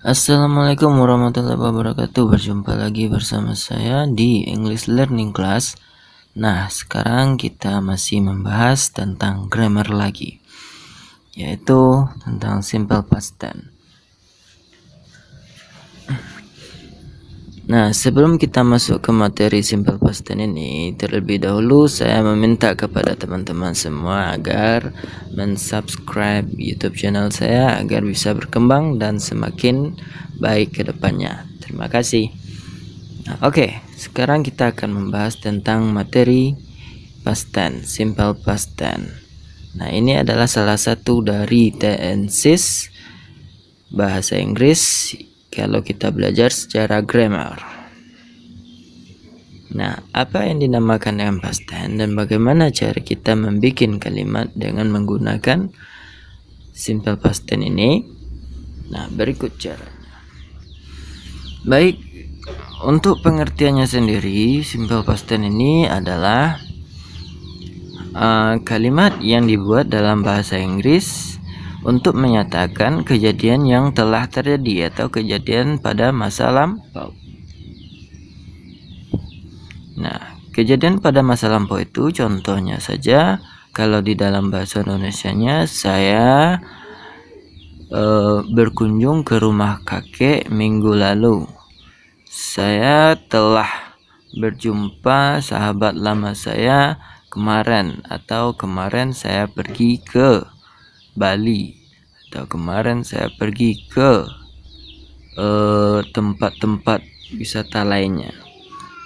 Assalamualaikum warahmatullahi wabarakatuh. Berjumpa lagi bersama saya di English Learning Class. Nah, sekarang kita masih membahas tentang grammar lagi, yaitu tentang simple past tense. Nah, sebelum kita masuk ke materi simple past tense ini, terlebih dahulu saya meminta kepada teman-teman semua agar mensubscribe YouTube channel saya agar bisa berkembang dan semakin baik ke depannya. Terima kasih. Nah, oke, sekarang kita akan membahas tentang materi past tense, simple past tense. Nah, ini adalah salah satu dari tenses bahasa Inggris kalau kita belajar secara grammar. Nah, apa yang dinamakan dengan past tense dan bagaimana cara kita membuat kalimat dengan menggunakan simple past tense ini? Nah, berikut caranya. Baik, untuk pengertiannya sendiri, simple past tense ini adalah kalimat yang dibuat dalam bahasa Inggris untuk menyatakan kejadian yang telah terjadi atau kejadian pada masa lampau. Nah, kejadian pada masa lampau itu contohnya saja, kalau di dalam bahasa Indonesianya, saya berkunjung ke rumah kakek minggu lalu. Saya telah berjumpa sahabat lama saya kemarin, atau kemarin saya pergi ke Bali, atau kemarin saya pergi ke tempat-tempat wisata lainnya.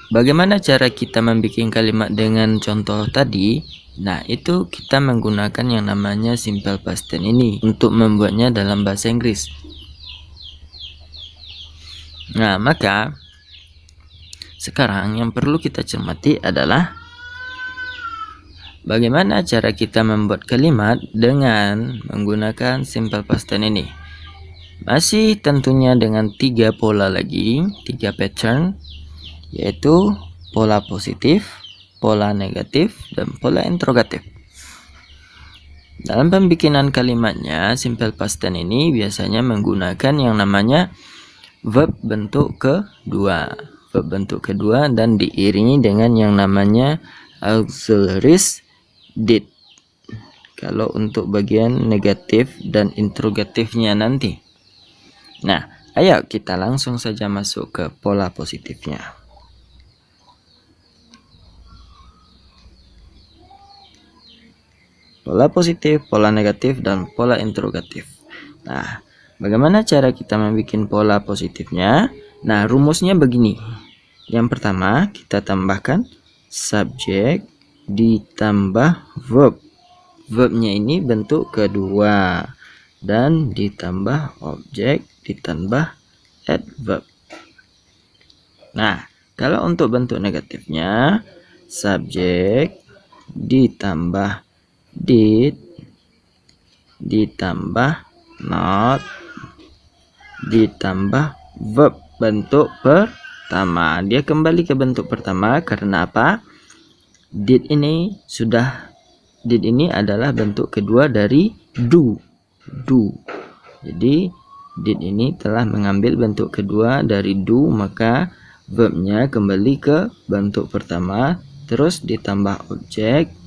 Bagaimana cara kita membuat kalimat dengan contoh tadi? Nah, itu kita menggunakan yang namanya simple past tense ini untuk membuatnya dalam bahasa Inggris. Nah, maka sekarang yang perlu kita cermati adalah bagaimana cara kita membuat kalimat dengan menggunakan simple past tense ini. Masih tentunya dengan 3 pola lagi, 3 pattern, yaitu pola positif, pola negatif, dan pola interrogatif. Dalam pembikinan kalimatnya, simple past tense ini biasanya menggunakan yang namanya verb bentuk kedua. Verb bentuk kedua dan diiringi dengan yang namanya auxiliaries did. Kalau untuk bagian negatif dan interrogatifnya nanti. Nah, ayo kita langsung saja masuk ke pola positifnya. Pola positif, pola negatif, dan pola interrogatif. Nah, bagaimana cara kita membuat pola positifnya? Nah, rumusnya begini. Yang pertama, kita tambahkan subjek ditambah verb. Verbnya ini bentuk kedua. Dan ditambah objek ditambah adverb. Nah, kalau untuk bentuk negatifnya, subjek ditambah did ditambah not ditambah verb bentuk pertama. Dia kembali ke bentuk pertama karena apa? Did ini adalah bentuk kedua dari do. Jadi did ini telah mengambil bentuk kedua dari do, maka verbnya kembali ke bentuk pertama, terus ditambah objek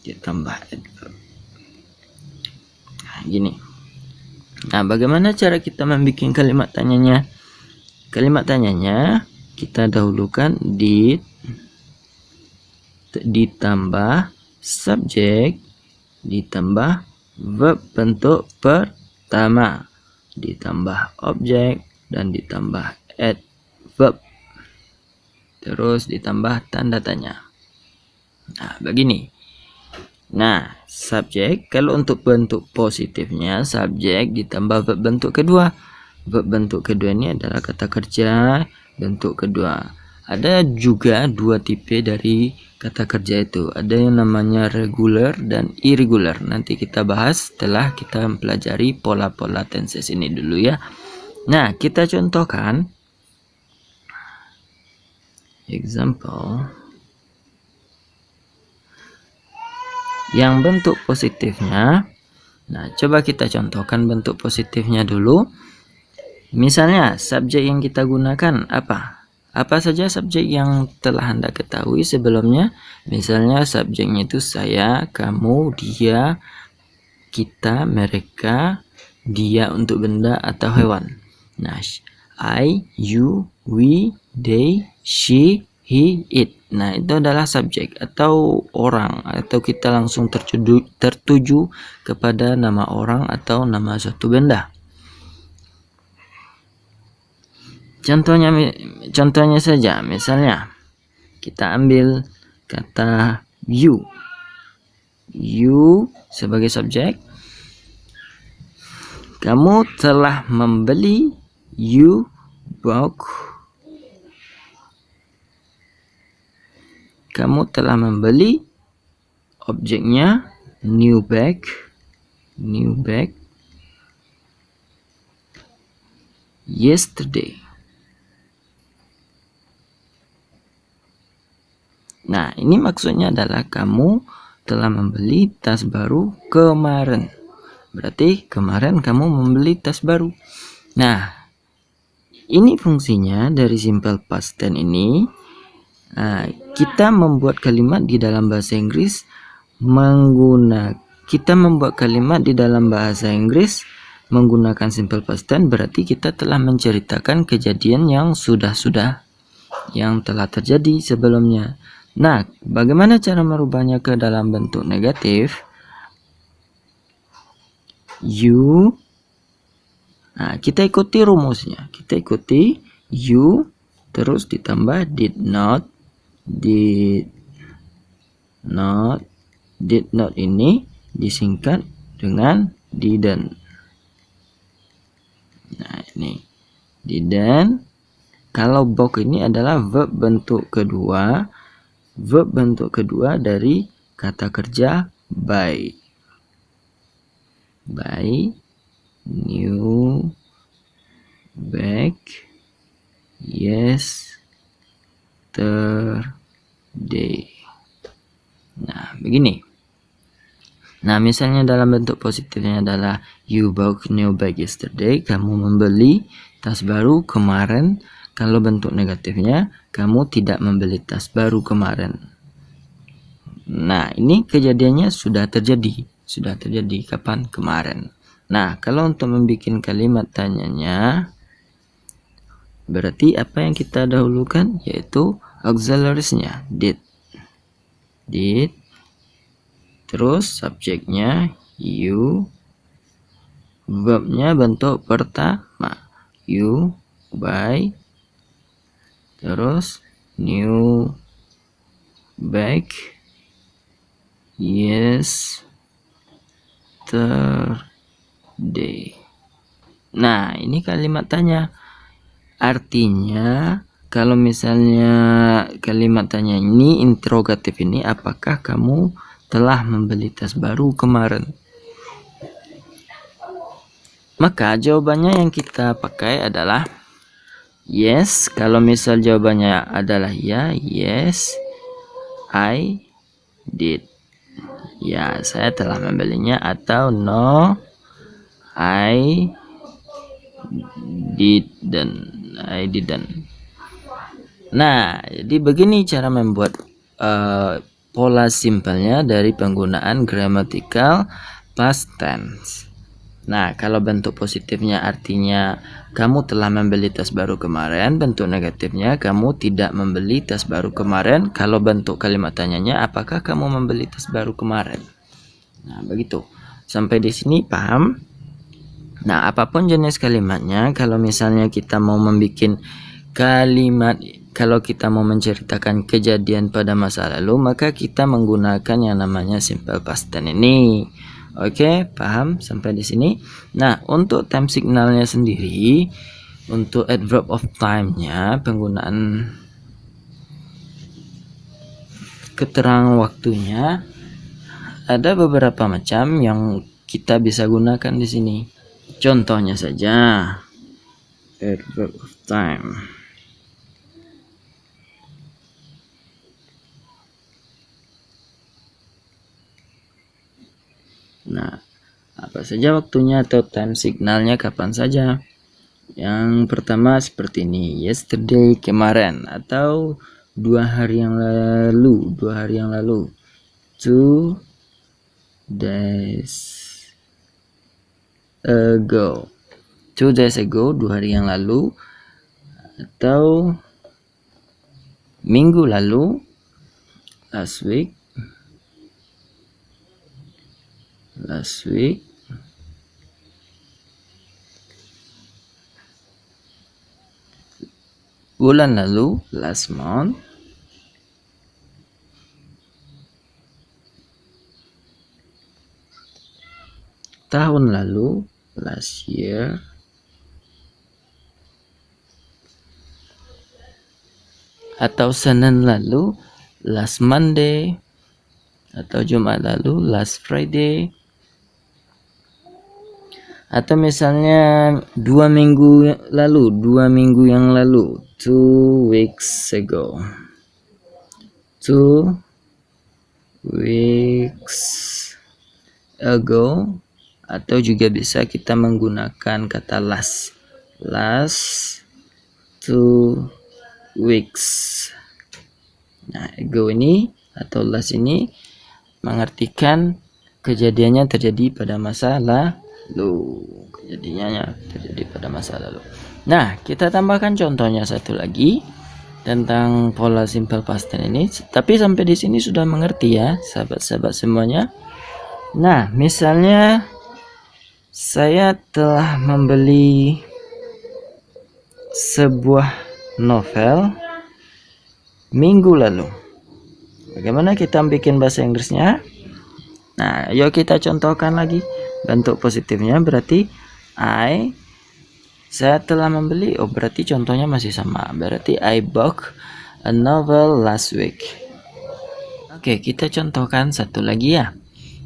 ditambah adverb. Nah, gini. Nah, bagaimana cara kita membuat kalimat tanyanya? Kalimat tanyanya kita dahulukan did ditambah subjek ditambah verb bentuk pertama ditambah objek dan ditambah adverb, terus ditambah tanda tanya. Nah, begini. Nah, subjek kalau untuk bentuk positifnya, subjek ditambah verb bentuk kedua. Verb bentuk kedua ini adalah kata kerja bentuk kedua. Ada juga dua tipe dari kata kerja itu. Ada yang namanya regular dan irregular. Nanti kita bahas setelah kita mempelajari pola-pola tenses ini dulu ya. Nah, kita contohkan. Example. Yang bentuk positifnya. Nah, coba kita contohkan bentuk positifnya dulu. Misalnya subjek yang kita gunakan apa? Apa saja subjek yang telah Anda ketahui sebelumnya? Misalnya subjeknya itu saya, kamu, dia, kita, mereka, dia untuk benda atau hewan. Nah, I, you, we, they, she, he, it. Nah, itu adalah subjek atau orang, atau kita langsung tertuju kepada nama orang atau nama suatu benda. Contohnya saja, misalnya kita ambil kata you. You sebagai subjek. Kamu telah membeli, you bought. Kamu telah membeli, objeknya new bag yesterday. Nah, ini maksudnya adalah kamu telah membeli tas baru kemarin. Berarti kemarin kamu membeli tas baru. Nah, ini fungsinya dari simple past tense ini. Kita membuat kalimat di dalam bahasa Inggris menggunakan simple past tense, berarti kita telah menceritakan kejadian yang sudah-sudah, yang telah terjadi sebelumnya. Nah, bagaimana cara merubahnya ke dalam bentuk negatif? You. Nah, kita ikuti rumusnya. Kita ikuti you terus ditambah did not ini disingkat dengan didn't. Nah, ini didn't. Kalau bought ini adalah verb bentuk kedua dari kata kerja buy. New bag yesterday. Nah, begini. Nah, misalnya dalam bentuk positifnya adalah you bought new bag yesterday, kamu membeli tas baru kemarin. Kalau bentuk negatifnya, kamu tidak membeli tas baru kemarin. Nah, ini kejadiannya sudah terjadi kapan? Kemarin. Nah, kalau untuk membuat kalimat tanyanya, berarti apa yang kita dahulukan? Yaitu auxiliaries-nya did. Terus subjeknya you, verbnya bentuk pertama you buy, terus new bag yesterday. Nah, ini kalimat tanya. Artinya kalau misalnya kalimat tanya ini interrogatif ini, apakah kamu telah membeli tas baru kemarin? Maka jawabannya yang kita pakai adalah yes. Kalau misal jawabannya adalah ya, yes, I did. Ya, saya telah membelinya. Atau no, I didn't. Nah, jadi begini cara membuat pola simpelnya dari penggunaan grammatical past tense. Nah, kalau bentuk positifnya artinya kamu telah membeli tas baru kemarin, bentuk negatifnya kamu tidak membeli tas baru kemarin. Kalau bentuk kalimat tanyanya, apakah kamu membeli tas baru kemarin? Nah, begitu. Sampai di sini paham? Nah, apapun jenis kalimatnya, kalau misalnya kita mau membuat kalimat, kalau kita mau menceritakan kejadian pada masa lalu, maka kita menggunakan yang namanya simple past tense ini. Oke, paham sampai di sini? Nah, untuk time signalnya sendiri, untuk adverb of time-nya, penggunaan keterangan waktunya ada beberapa macam yang kita bisa gunakan di sini. Contohnya saja adverb of time. Nah, apa saja waktunya atau time signalnya kapan saja? Yang pertama seperti ini, yesterday, kemarin, atau 2 hari yang lalu, 2 days ago, 2 days ago, 2 hari yang lalu, atau minggu lalu, last week, bulan lalu, last month, tahun lalu, last year, atau Senin lalu, last Monday, atau Jumat lalu, last Friday, atau misalnya 2 minggu yang lalu, 2 weeks ago, 2 weeks ago, atau juga bisa kita menggunakan kata last 2 weeks. Nah, ago ini atau last ini mengartikan kejadiannya terjadi pada masa lalu. Nah, kita tambahkan contohnya satu lagi tentang pola simple past tense ini. Tapi sampai di sini sudah mengerti ya, sahabat-sahabat semuanya. Nah, misalnya saya telah membeli sebuah novel minggu lalu. Bagaimana kita bikin bahasa Inggrisnya? Nah, yuk kita contohkan lagi. Bentuk positifnya berarti saya telah membeli. Oh, berarti contohnya masih sama. Berarti I bought a novel last week. Oke, kita contohkan satu lagi ya.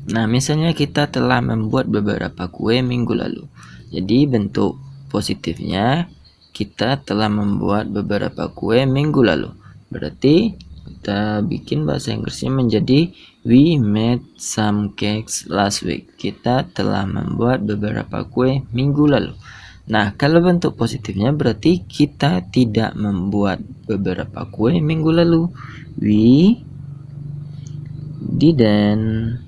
Nah, misalnya kita telah membuat beberapa kue minggu lalu. Jadi bentuk positifnya kita telah membuat beberapa kue minggu lalu. Berarti kita bikin bahasa Inggrisnya menjadi we made some cakes last week. Kita telah membuat beberapa kue minggu lalu. Nah, kalau bentuk positifnya berarti kita tidak membuat beberapa kue minggu lalu. We didn't.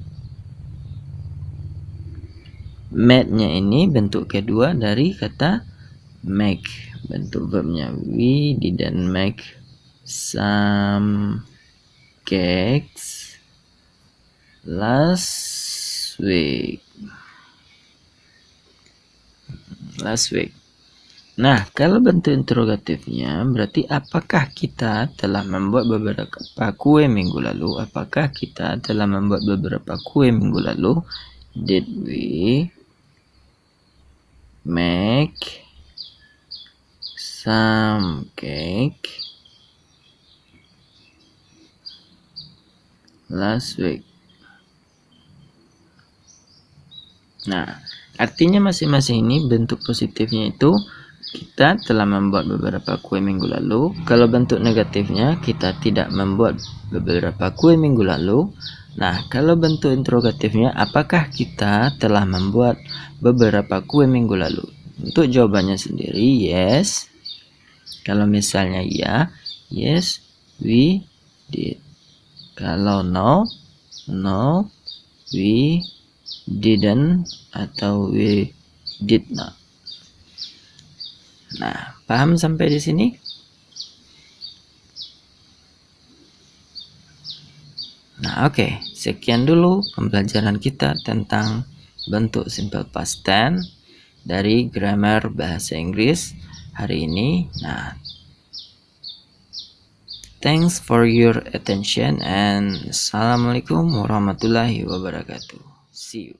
Made-nya ini bentuk kedua dari kata make. Bentuk verbnya we didn't make some cakes last week. Nah, kalau bentuk interrogatifnya berarti apakah kita telah membuat beberapa kue minggu lalu? Apakah kita telah membuat beberapa kue minggu lalu? Did we make some cake last week? Nah, artinya masing-masing ini bentuk positifnya itu kita telah membuat beberapa kue minggu lalu. Kalau bentuk negatifnya kita tidak membuat beberapa kue minggu lalu. Nah, kalau bentuk interrogatifnya apakah kita telah membuat beberapa kue minggu lalu? Untuk jawabannya sendiri yes. Kalau misalnya ya, yes we did. Kalau no, we didn't atau we did not. Nah, paham sampai di sini? Nah, oke. Sekian dulu pembelajaran kita tentang bentuk simple past tense dari grammar bahasa Inggris hari ini. Nah, thanks for your attention and assalamualaikum warahmatullahi wabarakatuh. See you.